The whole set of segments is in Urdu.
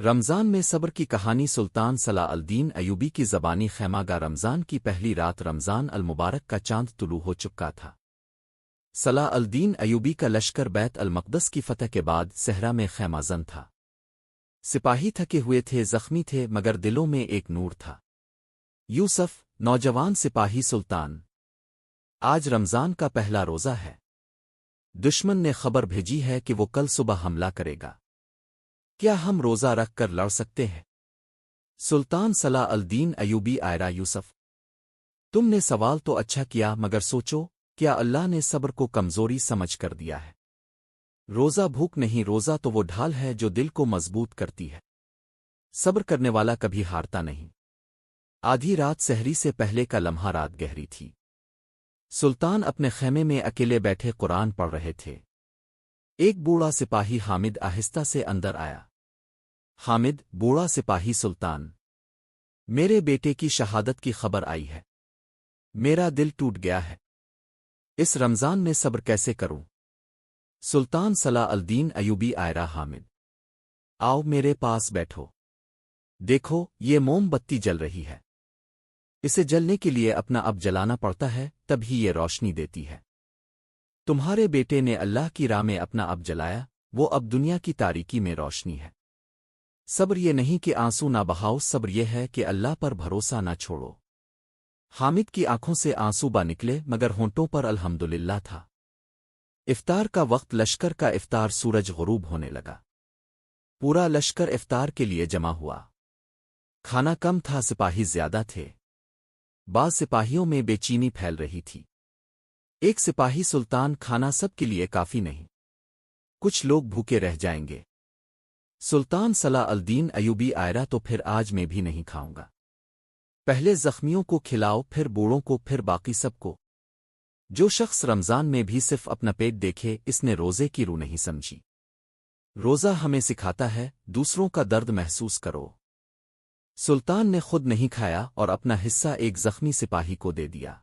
رمضان میں صبر کی کہانی سلطان صلاح الدین ایوبی کی زبانی خیمہ گاہ رمضان کی پہلی رات رمضان المبارک کا چاند طلوع ہو چکا تھا۔ صلاح الدین ایوبی کا لشکر بیت المقدس کی فتح کے بعد صحرا میں خیمہ زن تھا۔ سپاہی تھکے ہوئے تھے، زخمی تھے، مگر دلوں میں ایک نور تھا۔ یوسف، نوجوان سپاہی سلطان، آج رمضان کا پہلا روزہ ہے۔ دشمن نے خبر بھیجی ہے کہ وہ کل صبح حملہ کرے گا۔ کیا ہم روزہ رکھ کر لڑ سکتے ہیں؟ سلطان صلاح الدین ایوبی آئرہ یوسف، تم نے سوال تو اچھا کیا، مگر سوچو، کیا اللہ نے صبر کو کمزوری سمجھ کر دیا ہے؟ روزہ بھوک نہیں، روزہ تو وہ ڈھال ہے جو دل کو مضبوط کرتی ہے۔ صبر کرنے والا کبھی ہارتا نہیں۔ آدھی رات سحری سے پہلے کا لمحہ رات گہری تھی۔ سلطان اپنے خیمے میں اکیلے بیٹھے قرآن پڑھ رہے تھے۔ ایک بوڑھا سپاہی حامد آہستہ سے اندر آیا۔ حامد، بوڑھا سپاہی سلطان، میرے بیٹے کی شہادت کی خبر آئی ہے۔ میرا دل ٹوٹ گیا ہے۔ اس رمضان میں صبر کیسے کروں؟ سلطان صلاح الدین ایوبی آئرہ حامد، آؤ میرے پاس بیٹھو۔ دیکھو، یہ موم بتی جل رہی ہے۔ اسے جلنے کے لیے اپنا اب جلانا پڑتا ہے، تب ہی یہ روشنی دیتی ہے۔ تمہارے بیٹے نے اللہ کی راہ میں اپنا اب جلایا، وہ اب دنیا کی تاریکی میں روشنی ہے۔ صبر یہ نہیں کہ آنسو نہ بہاؤ، صبر یہ ہے کہ اللہ پر بھروسہ نہ چھوڑو۔ حامد کی آنکھوں سے آنسو با نکلے، مگر ہونٹوں پر الحمدللہ تھا۔ افطار کا وقت، لشکر کا افطار، سورج غروب ہونے لگا۔ پورا لشکر افطار کے لیے جمع ہوا۔ کھانا کم تھا، سپاہی زیادہ تھے۔ بعض سپاہیوں میں بے چینی پھیل رہی تھی۔ ایک سپاہی سلطان، کھانا سب کے لیے کافی نہیں، کچھ لوگ بھوکے رہ جائیں گے۔ سلطان صلاح الدین ایوبی آئرہ، تو پھر آج میں بھی نہیں کھاؤں گا۔ پہلے زخمیوں کو کھلاؤ، پھر بوڑھوں کو، پھر باقی سب کو۔ جو شخص رمضان میں بھی صرف اپنا پیٹ دیکھے، اس نے روزے کی روح نہیں سمجھی۔ روزہ ہمیں سکھاتا ہے، دوسروں کا درد محسوس کرو۔ سلطان نے خود نہیں کھایا اور اپنا حصہ ایک زخمی سپاہی کو دے دیا۔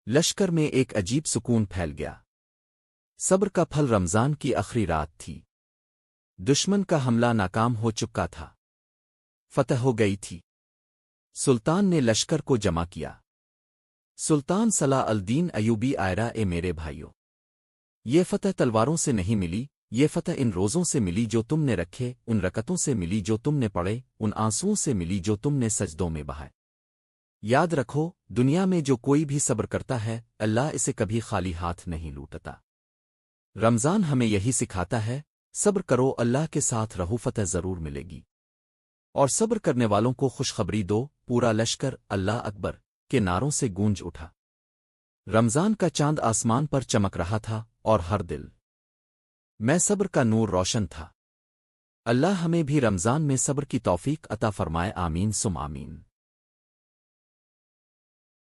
لشکر میں ایک عجیب سکون پھیل گیا۔ صبر کا پھل رمضان کی آخری رات تھی۔ دشمن کا حملہ ناکام ہو چکا تھا، فتح ہو گئی تھی۔ سلطان نے لشکر کو جمع کیا۔ سلطان صلاح الدین ایوبی آئرہ، اے میرے بھائیوں، یہ فتح تلواروں سے نہیں ملی، یہ فتح ان روزوں سے ملی جو تم نے رکھے، ان رکعتوں سے ملی جو تم نے پڑھے، ان آنسوؤں سے ملی جو تم نے سجدوں میں بہائے۔ یاد رکھو، دنیا میں جو کوئی بھی صبر کرتا ہے، اللہ اسے کبھی خالی ہاتھ نہیں لوٹتا۔ رمضان ہمیں یہی سکھاتا ہے، صبر کرو، اللہ کے ساتھ رہو، فتح ضرور ملے گی۔ اور صبر کرنے والوں کو خوشخبری دو، پورا لشکر اللہ اکبر کے نعروں سے گونج اٹھا۔ رمضان کا چاند آسمان پر چمک رہا تھا، اور ہر دل میں صبر کا نور روشن تھا۔ اللہ ہمیں بھی رمضان میں صبر کی توفیق عطا فرمائے، آمین سم آمین۔